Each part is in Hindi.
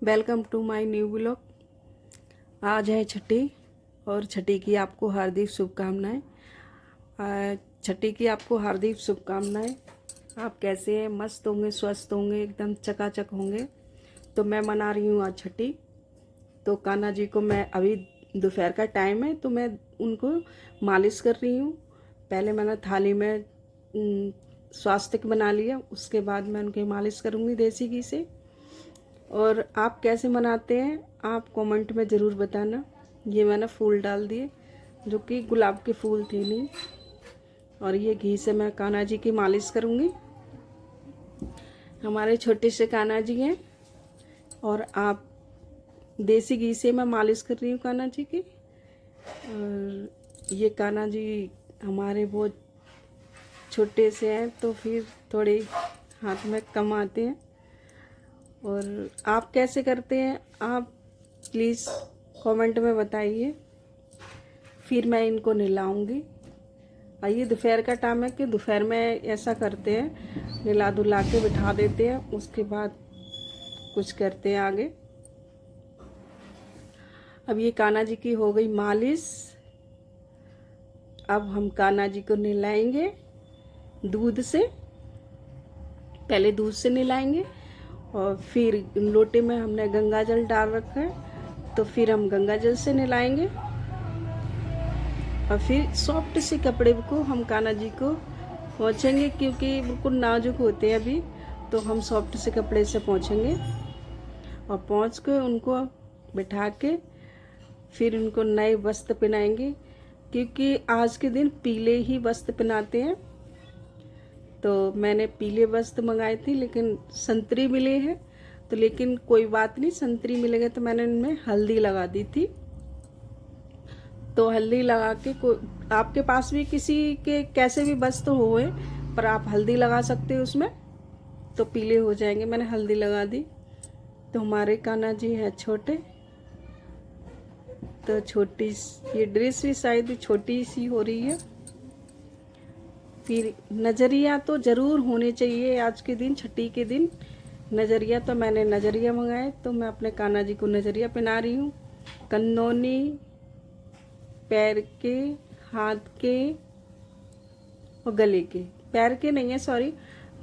Welcome to my new blog. आज है छठी और छठी की आपको हार्दिक शुभकामनाएं। छठी की आपको हार्दिक शुभकामनाएं। आप कैसे हैं? मस्त होंगे, स्वस्थ होंगे, एकदम चकाचक होंगे। तो मैं मना रही हूँ आज छठी। तो कान्हा जी को मैं अभी दोपहर का टाइम है तो मैं उनको मालिश कर रही हूँ। पहले मैंने थाली में स्वास्तिक बना लिया, उसके बाद मैं उनकी मालिश करूँगी देसी घी से। और आप कैसे मनाते हैं आप कमेंट में ज़रूर बताना। ये मैंने फूल डाल दिए जो कि गुलाब के फूल थे नहीं। और ये घी से मैं कान्हा जी की मालिश करूँगी। हमारे छोटे से कान्हा जी हैं और आप देसी घी से मैं मालिश कर रही हूँ कान्हा जी की। और ये कान्हा जी हमारे बहुत छोटे से हैं तो फिर थोड़े हाथ में कम आते हैं। और आप कैसे करते हैं आप प्लीज़ कमेंट में बताइए, फिर मैं इनको नहलाऊंगी। आइए, दोपहर का टाइम है कि दोपहर में ऐसा करते हैं, नहला धुला के बिठा देते हैं, उसके बाद कुछ करते हैं आगे। अब ये कान्हा जी की हो गई मालिश। अब हम कान्हा जी को नहलाएंगे दूध से। पहले दूध से नहलाएंगे और फिर लोटे में हमने गंगा जल डाल रखा है तो फिर हम गंगा जल से नहलाएंगे। और फिर सॉफ्ट से कपड़े को हम कान्हा जी को पोंछेंगे, क्योंकि बिल्कुल नाजुक होते हैं अभी, तो हम सॉफ्ट से कपड़े से पोंछेंगे। और पोंछ के उनको बिठा के फिर उनको नए वस्त्र पहनाएंगे, क्योंकि आज के दिन पीले ही वस्त्र पहनाते हैं। तो मैंने पीले वस्त्र मंगाए थे लेकिन संतरी मिले हैं, तो लेकिन कोई बात नहीं, संतरी मिलेगा तो मैंने इनमें हल्दी लगा दी थी। तो हल्दी लगा के आपके पास भी किसी के कैसे भी वस्त्र होए पर आप हल्दी लगा सकते हो उसमें, तो पीले हो जाएंगे। मैंने हल्दी लगा दी। तो हमारे कान्हा जी हैं छोटे, तो छोटी ये ड्रेस भी शायद छोटी सी हो रही है। फिर नज़रिया तो ज़रूर होने चाहिए आज के दिन, छठी के दिन नज़रिया। तो मैंने नज़रिया मंगाए, तो मैं अपने कान्हा जी को नज़रिया पहना रही हूँ। कन्नौनी पैर के, हाथ के और गले के, पैर के नहीं है सॉरी,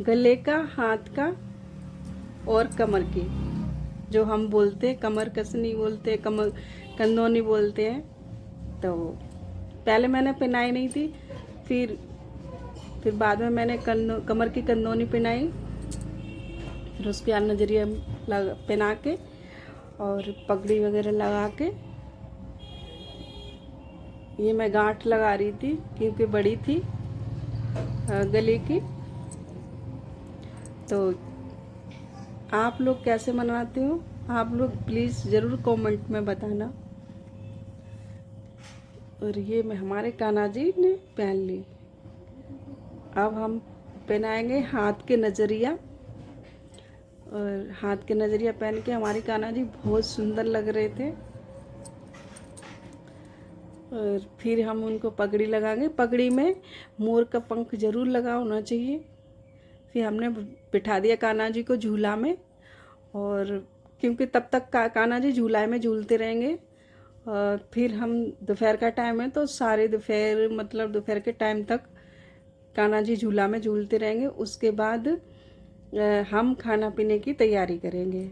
गले का, हाथ का और कमर के, जो हम बोलते हैं कमर कसनी बोलते हैं, कमर कन्नौनी बोलते हैं। तो पहले मैंने पहनाई नहीं थी, फिर बाद में मैंने कमर की कन्नौनी पहनाई। फिर उसके बाद नजरिया पहना के और पगड़ी वगैरह लगा के, ये मैं गांठ लगा रही थी क्योंकि बड़ी थी गले की। तो आप लोग कैसे मनाते हो आप लोग प्लीज़ ज़रूर कमेंट में बताना। और ये मैं हमारे कान्हा जी ने पहन ली। अब हम पहनाएंगे हाथ के नज़रिया। और हाथ के नज़रिया पहन के हमारे कान्हा जी बहुत सुंदर लग रहे थे। और फिर हम उनको पगड़ी लगाएंगे। पगड़ी में मोर का पंख जरूर लगा होना चाहिए। फिर हमने बिठा दिया कान्हा जी को झूला में, और क्योंकि तब तक कान्हा जी झूला में झूलते रहेंगे। फिर हम दोपहर का टाइम है तो सारे दोपहर मतलब दोपहर के टाइम तक कान्हा जी झूला में झूलते रहेंगे। उसके बाद हम खाना पीने की तैयारी करेंगे।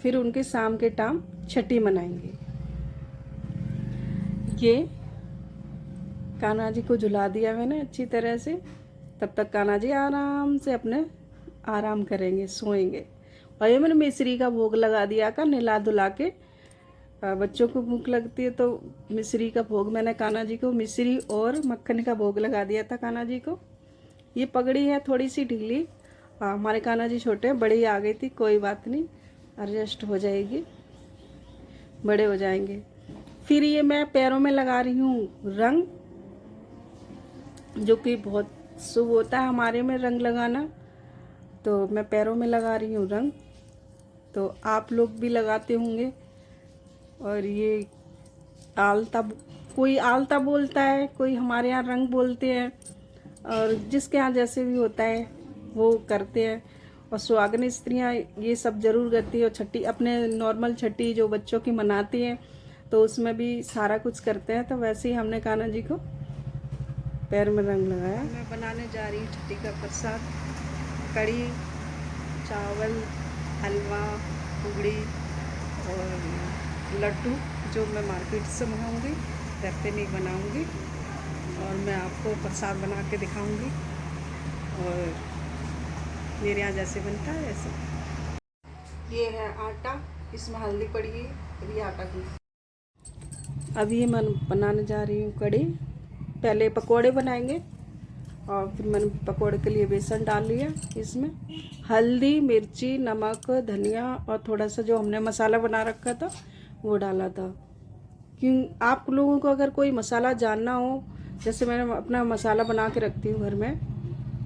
फिर उनके शाम के टाइम छठी मनाएंगे। ये कान्हा जी को झुला दिया मैंने अच्छी तरह से। तब तक कान्हा जी आराम से अपने आराम करेंगे, सोएंगे। और ये मैंने मिश्री का भोग लगा दिया का, नहला धुला के। बच्चों को भूख लगती है तो मिश्री का भोग मैंने कान्हा जी को, मिश्री और मक्खन का भोग लगा दिया था कान्हा जी को। ये पगड़ी है थोड़ी सी ढीली, हमारे कान्हा जी छोटे, बड़ी आ गई थी, कोई बात नहीं, एडजस्ट हो जाएगी, बड़े हो जाएंगे। फिर ये मैं पैरों में लगा रही हूँ रंग, जो कि बहुत शुभ होता है हमारे में रंग लगाना। तो मैं पैरों में लगा रही हूँ रंग, तो आप लोग भी लगाते होंगे। और ये आलता, कोई आलता बोलता है, कोई हमारे यहाँ रंग बोलते हैं, और जिसके यहाँ जैसे भी होता है वो करते हैं। और सुहागन स्त्रियाँ ये सब ज़रूर करती है। और छठी अपने नॉर्मल छठी जो बच्चों की मनाती हैं तो उसमें भी सारा कुछ करते हैं। तो वैसे ही हमने कान्हा जी को पैर में रंग लगाया। मैं बनाने जा रही हूँ छठी का प्रसाद, कढ़ी, चावल, हलवा, पूड़ी और लड्डू, जो मैं मार्केट से मंगाऊंगी, घर पे नहीं बनाऊंगी। और मैं आपको प्रसाद बना के दिखाऊंगी और मेरे यहाँ जैसे बनता है वैसे। ये है आटा, इसमें हल्दी पड़ी है, अभी आटा की। अभी मैं बनाने जा रही हूँ कढ़ी। पहले पकोड़े बनाएंगे और फिर मैंने पकोड़े के लिए बेसन डाल लिया। इसमें हल्दी, मिर्ची, नमक, धनिया और थोड़ा सा जो हमने मसाला बना रखा था वो डाला था। क्यों आप लोगों को अगर कोई मसाला जानना हो, जैसे मैंने अपना मसाला बना के रखती हूँ घर में,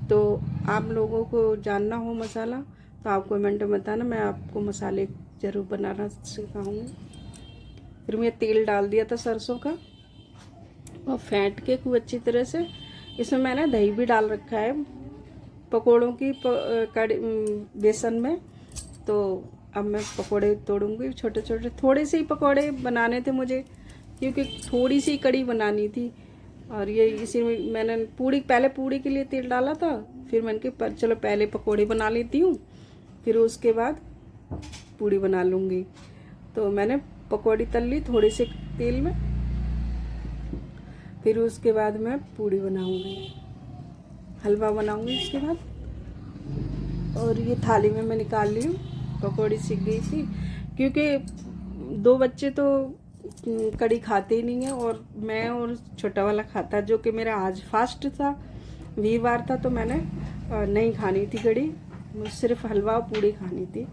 तो आप लोगों को जानना हो मसाला तो आप कमेंट में बताना, मैं आपको मसाले ज़रूर बनाना सिखाऊंगी। फिर मैं तेल डाल दिया था सरसों का और फेंट के खूब अच्छी तरह से। इसमें मैंने दही भी डाल रखा है पकोड़ों की कड़ी बेसन में। तो अब मैं पकोड़े तोड़ूंगी छोटे छोटे। थोड़े से ही पकोड़े बनाने थे मुझे, क्योंकि थोड़ी सी कड़ी बनानी थी। और ये इसी में मैंने पहले पूड़ी के लिए तेल डाला था, फिर मैंने कहा चलो पहले पकोड़े बना लेती हूँ, फिर उसके बाद पूड़ी बना लूँगी। तो मैंने पकोड़ी तल ली थोड़े से तेल में, फिर उसके बाद मैं पूड़ी बनाऊँगी, हलवा बनाऊँगी इसके बाद। और ये थाली में मैं निकाल ली हूँ। पकौड़ी सीख गई थी क्योंकि 2 बच्चे तो कड़ी खाते ही नहीं है और मैं और छोटा वाला खाता, जो कि मेरा आज फास्ट था, वीरवार था, तो मैंने नहीं खानी थी कड़ी, मुझे सिर्फ हलवा और पूड़ी खानी थी।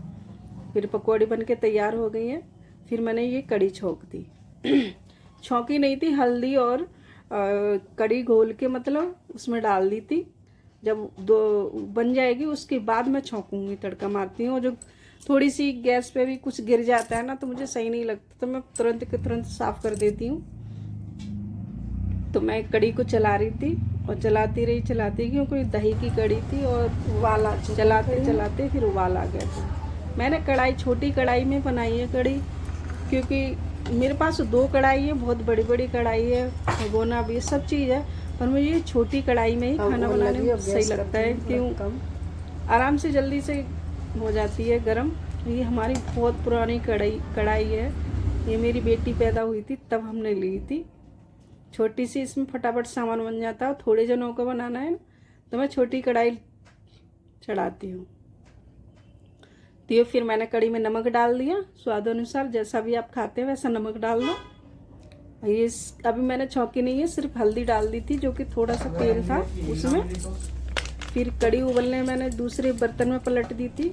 फिर पकौड़ी बन के तैयार हो गई है। फिर मैंने ये कड़ी छौंक दी छौंकी नहीं थी, हल्दी और कड़ी घोल के मतलब उसमें डाल दी थी। जब दो बन जाएगी उसके बाद मैं छौंकूंगी, तड़का मारती हूँ। जो थोड़ी सी गैस पे भी कुछ गिर जाता है ना तो मुझे सही नहीं लगता, तो मैं तुरंत के तुरंत साफ कर देती हूँ। तो मैं कड़ी को चला रही थी और चलाती रही क्योंकि दही की कड़ी थी और उबाल चलाते चलाते फिर उबाल आ गया था। मैंने कढ़ाई, छोटी कढ़ाई में बनाई है कड़ी, क्योंकि मेरे पास 2 कढ़ाई है, बहुत बड़ी बड़ी कढ़ाई है, भगोना भी सब चीज़ है, पर मुझे ये छोटी कढ़ाई में ही खाना बनाने में सही लगता है। क्यों आराम से जल्दी से हो जाती है गरम। ये हमारी बहुत पुरानी कढ़ाई है, ये मेरी बेटी पैदा हुई थी तब हमने ली थी। छोटी सी, इसमें फटाफट सामान बन जाता है। थोड़े जनों को बनाना है तो मैं छोटी कढ़ाई चढ़ाती हूँ। तो ये फिर मैंने कड़ी में नमक डाल दिया स्वाद अनुसार, जैसा भी आप खाते हैं वैसा नमक डाल दो। ये अभी मैंने छौंकी नहीं है, सिर्फ हल्दी डाल दी थी, जो कि थोड़ा सा तेल था उसमें। फिर कड़ी उबलने मैंने दूसरे बर्तन में पलट दी थी,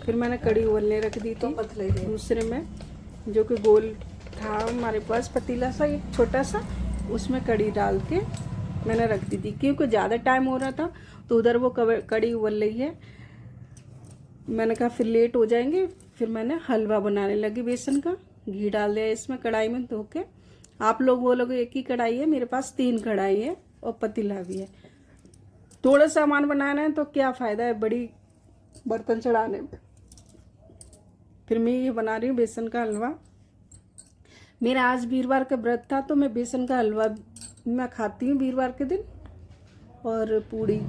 फिर मैंने कड़ी उबलने रख दी थी दूसरे में, जो कि गोल था हमारे पास पतीला सा एक छोटा सा, उसमें कड़ी डाल के मैंने रख दी थी। क्योंकि ज़्यादा टाइम हो रहा था तो उधर वो कड़ी उबल रही है, मैंने कहा फिर लेट हो जाएंगे। फिर मैंने हलवा बनाने लगी बेसन का, घी डाल दिया इसमें कढ़ाई में धो के। आप लोग बोलोगे एक ही कढ़ाई है, मेरे पास 3 कढ़ाई है और पतीला भी है। थोड़ा सामान बनाना है तो क्या फ़ायदा है बड़ी बर्तन चढ़ाने में। फिर मैं ये बना रही हूँ बेसन का हलवा। मेरा आज वीरवार का व्रत था तो मैं बेसन का हलवा मैं खाती हूँ वीरवार के दिन, और पूड़ी,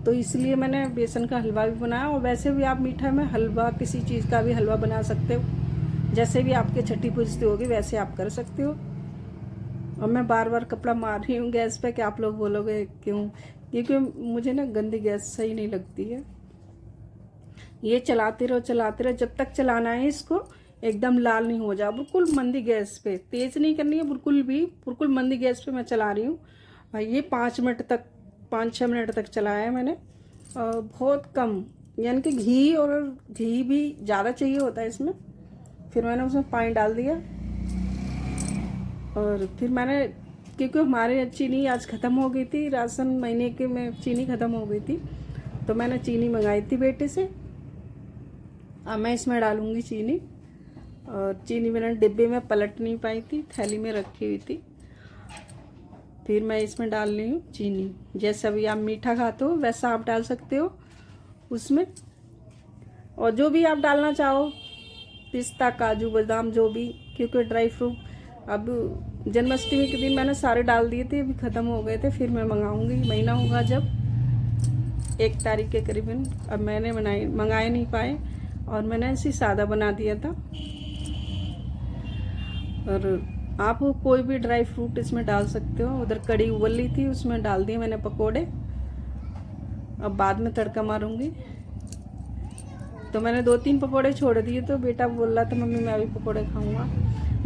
तो इसलिए मैंने बेसन का हलवा भी बनाया। और वैसे भी आप मीठा में हलवा, किसी चीज़ का भी हलवा बना सकते हो, जैसे भी आपके छठी पूजती होगी वैसे आप कर सकते हो। और मैं बार बार कपड़ा मार रही हूँ गैस पे कि आप लोग बोलोगे क्यों, क्योंकि मुझे ना गंदी गैस सही नहीं लगती है। ये चलाते रहो जब तक चलाना है इसको, एकदम लाल नहीं हो जाए, बिल्कुल मंदी गैस पे, तेज़ नहीं करनी है बिल्कुल मंदी गैस पे मैं चला रही हूँ। ये 5-6 मिनट तक चलाया है मैंने, बहुत कम, यानी कि घी भी ज़्यादा चाहिए होता है इसमें। फिर मैंने उसमें पानी डाल दिया और फिर मैंने, क्योंकि हमारे चीनी आज ख़त्म हो गई थी, राशन महीने के में चीनी ख़त्म हो गई थी, तो मैंने चीनी मंगाई थी बेटे से। अब मैं इसमें डालूँगी चीनी, और चीनी मैंने डिब्बे में पलट नहीं पाई थी, थैली में रखी हुई थी। फिर मैं इसमें डाल रही हूँ चीनी, जैसा भी आप मीठा खाते हो वैसा आप डाल सकते हो उसमें। और जो भी आप डालना चाहो, पिस्ता, काजू, बादाम, जो भी, क्योंकि ड्राई फ्रूट अब जन्माष्टमी के दिन मैंने सारे डाल दिए थे, अभी ख़त्म हो गए थे। फिर मैं मंगाऊंगी, महीना होगा जब 1 तारीख के करीबन। अब मैंने मंगाए नहीं पाए और मैंने ऐसे सादा बना दिया था। और आप कोई भी ड्राई फ्रूट इसमें डाल सकते हो। उधर कड़ी उबल ली थी, उसमें डाल दिए मैंने पकोड़े। अब बाद में तड़का मारूंगी। तो मैंने 2-3 पकोड़े छोड़ दिए, तो बेटा बोल रहा था मम्मी मैं अभी पकोड़े खाऊंगा।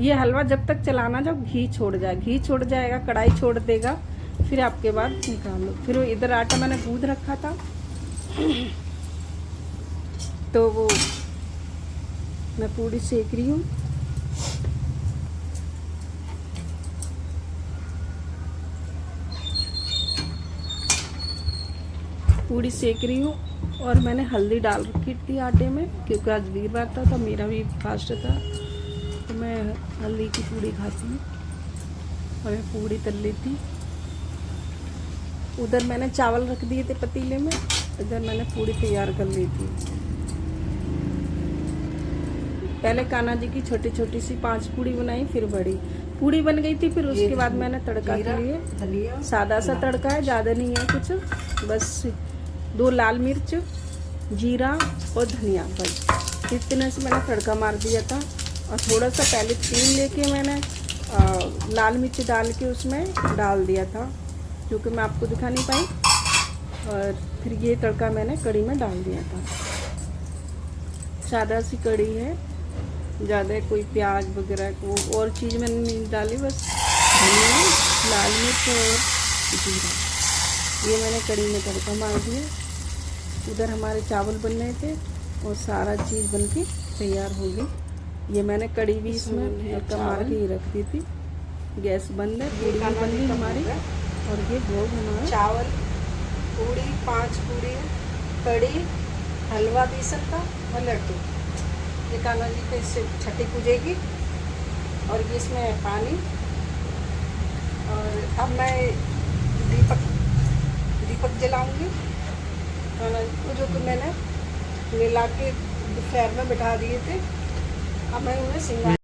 ये हलवा जब तक चलाना, जब घी छोड़ जाए, घी छोड़ जाएगा, कढ़ाई छोड़ देगा, फिर आपके बाद निकालो। फिर इधर आटा मैंने गूंद रखा था, तो वो मैं पूड़ी सेक रही हूँ। पूड़ी सेक रही हूँ और मैंने हल्दी डाल रखी थी आटे में, क्योंकि आज वीरवार था तो मेरा भी फास्ट था, तो मैं हल्दी की पूड़ी खाती हूँ। और मैं पूड़ी तल ली थी। उधर मैंने चावल रख दिए थे पतीले में, इधर मैंने पूड़ी तैयार कर ली थी। पहले कान्हा जी की छोटी छोटी सी 5 पूड़ी बनाई, फिर बड़ी पूड़ी बन गई थी। फिर उसके बाद मैंने तड़का के लिए सादा सा तड़का है, ज़्यादा नहीं है कुछ, बस 2 लाल मिर्च, जीरा और धनिया, बस इतने से मैंने तड़का मार दिया था। और थोड़ा सा पहले तेल लेके मैंने लाल मिर्च डाल के उसमें डाल दिया था, क्योंकि मैं आपको दिखा नहीं पाई। और फिर ये तड़का मैंने कड़ी में डाल दिया था। सादा सी कड़ी है, ज़्यादा कोई प्याज वगैरह को और चीज़ मैंने नहीं डाली, बस धनिया, लाल मिर्च और जीरा, ये मैंने कड़ी में तड़का मार दिया। उधर हमारे चावल बन रहे थे और सारा चीज़ बन के तैयार हो गई। ये मैंने कड़ी भी इसमें तड़का मार के ही रख दी थी। गैस बंद है, पूड़ी भी बन गई हमारी। और ये भोग हमारा चावल, पूड़ी, 5 पूड़ी, कड़ी, हलवा बेसन का और लड्डू। ये कान्हा जी को इससे छठी पूजेगी। और ये इसमें पानी। और अब मैं दीपक जलाऊंगी कान्हा जी को, जो कि मैंने मिला के दोपहर में बिठा दिए थे। अब मैं उन्हें सिंगार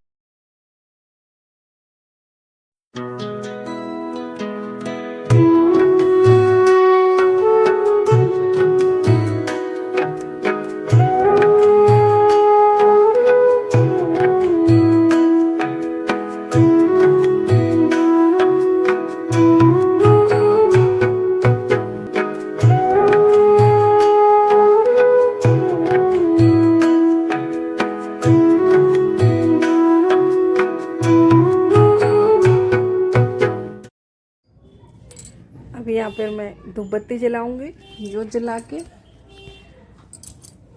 यहाँ पर मैं धूपबत्ती जलाऊंगी, जोत जला के।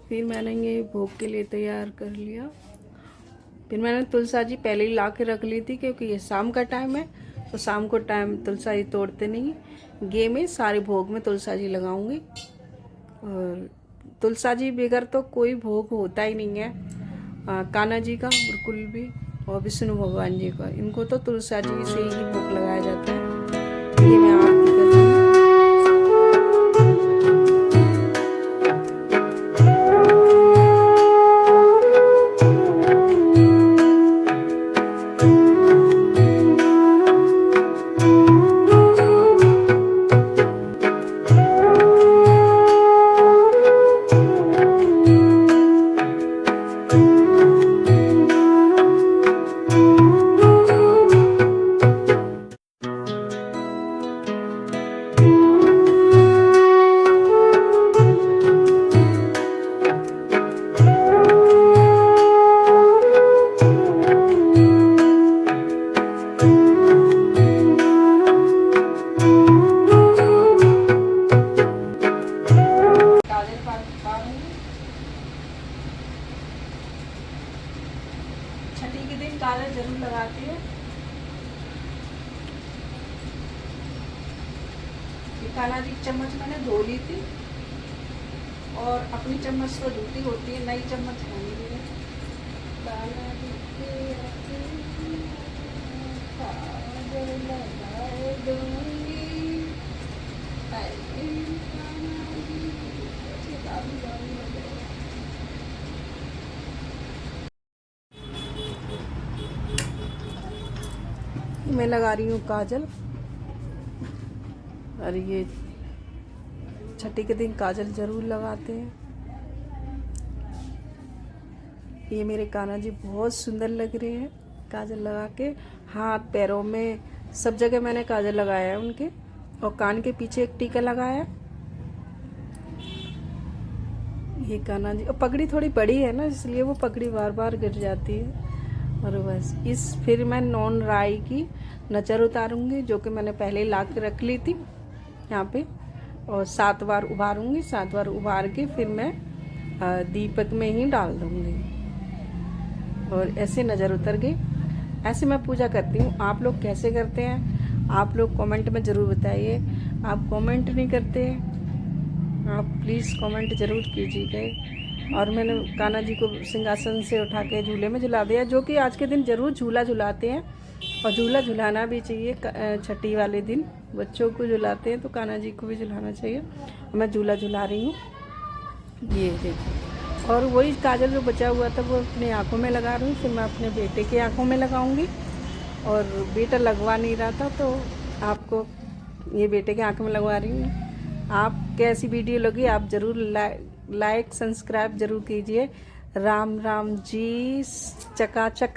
फिर मैंने ये भोग के लिए तैयार कर लिया। फिर मैंने तुलसा जी पहले ही ला के रख ली थी, क्योंकि ये शाम का टाइम है, तो शाम को टाइम तुलसा जी तोड़ते नहीं। गे में सारे भोग में तुलसा जी लगाऊंगी। और तुलसा जी बगैर तो कोई भोग होता ही नहीं है। कान्हा जी का बिल्कुल भी, और विष्णु भगवान जी का, इनको तो तुलसा जी से ही भोग लगाया जाता है। ये मैं आरती कर रही हूँ। छठी के दिन काजल जरूर लगाती है। ये कान्हा जी की चम्मच मैंने धो ली थी, और अपनी चम्मच तो धोती होती है, नई चम्मच होनी भी है। कान्हा जी के काजल लगाए दूंगी, मैं लगा रही हूँ काजल। और ये छठी के दिन काजल ज़रूर लगाते हैं। ये मेरे कान्हा जी बहुत सुंदर लग रहे हैं काजल लगा के। हाथ पैरों में सब जगह मैंने काजल लगाया है उनके, और कान के पीछे एक टीका लगाया। ये कान्हा जी, और पगड़ी थोड़ी बड़ी है ना, इसलिए वो पगड़ी बार बार गिर जाती है। और बस फिर मैं नॉन राई की नज़र उतारूंगी, जो कि मैंने पहले ही ला के रख ली थी यहाँ पे, और 7 बार उबारूंगी। 7 बार उबार के फिर मैं दीपक में ही डाल दूंगी, और ऐसे नज़र उतर गई। ऐसे मैं पूजा करती हूँ। आप लोग कैसे करते हैं? आप लोग कमेंट में ज़रूर बताइए। आप कमेंट नहीं करते, आप प्लीज़ कमेंट ज़रूर कीजिएगा। और मैंने कान्हा जी को सिंहासन से उठा के झूले में झुला दिया, जो कि आज के दिन ज़रूर झूला झुलाते हैं, और झूला झुलाना भी चाहिए। छठी वाले दिन बच्चों को झुलाते हैं, तो कान्हा जी को भी झुलाना चाहिए। मैं झूला झुला रही हूँ, ये देखिए। और वही काजल जो बचा हुआ था वो अपनी आँखों में लगा रही हूँ। फिर मैं अपने बेटे की आँखों में लगाऊंगी, और बेटा लगवा नहीं रहा था, तो आपको ये बेटे की आँखों में लगवा रही हूँ। आप कैसी वीडियो लगी आप ज़रूर लाइक सब्सक्राइब ज़रूर कीजिए। राम राम जी, चकाचक।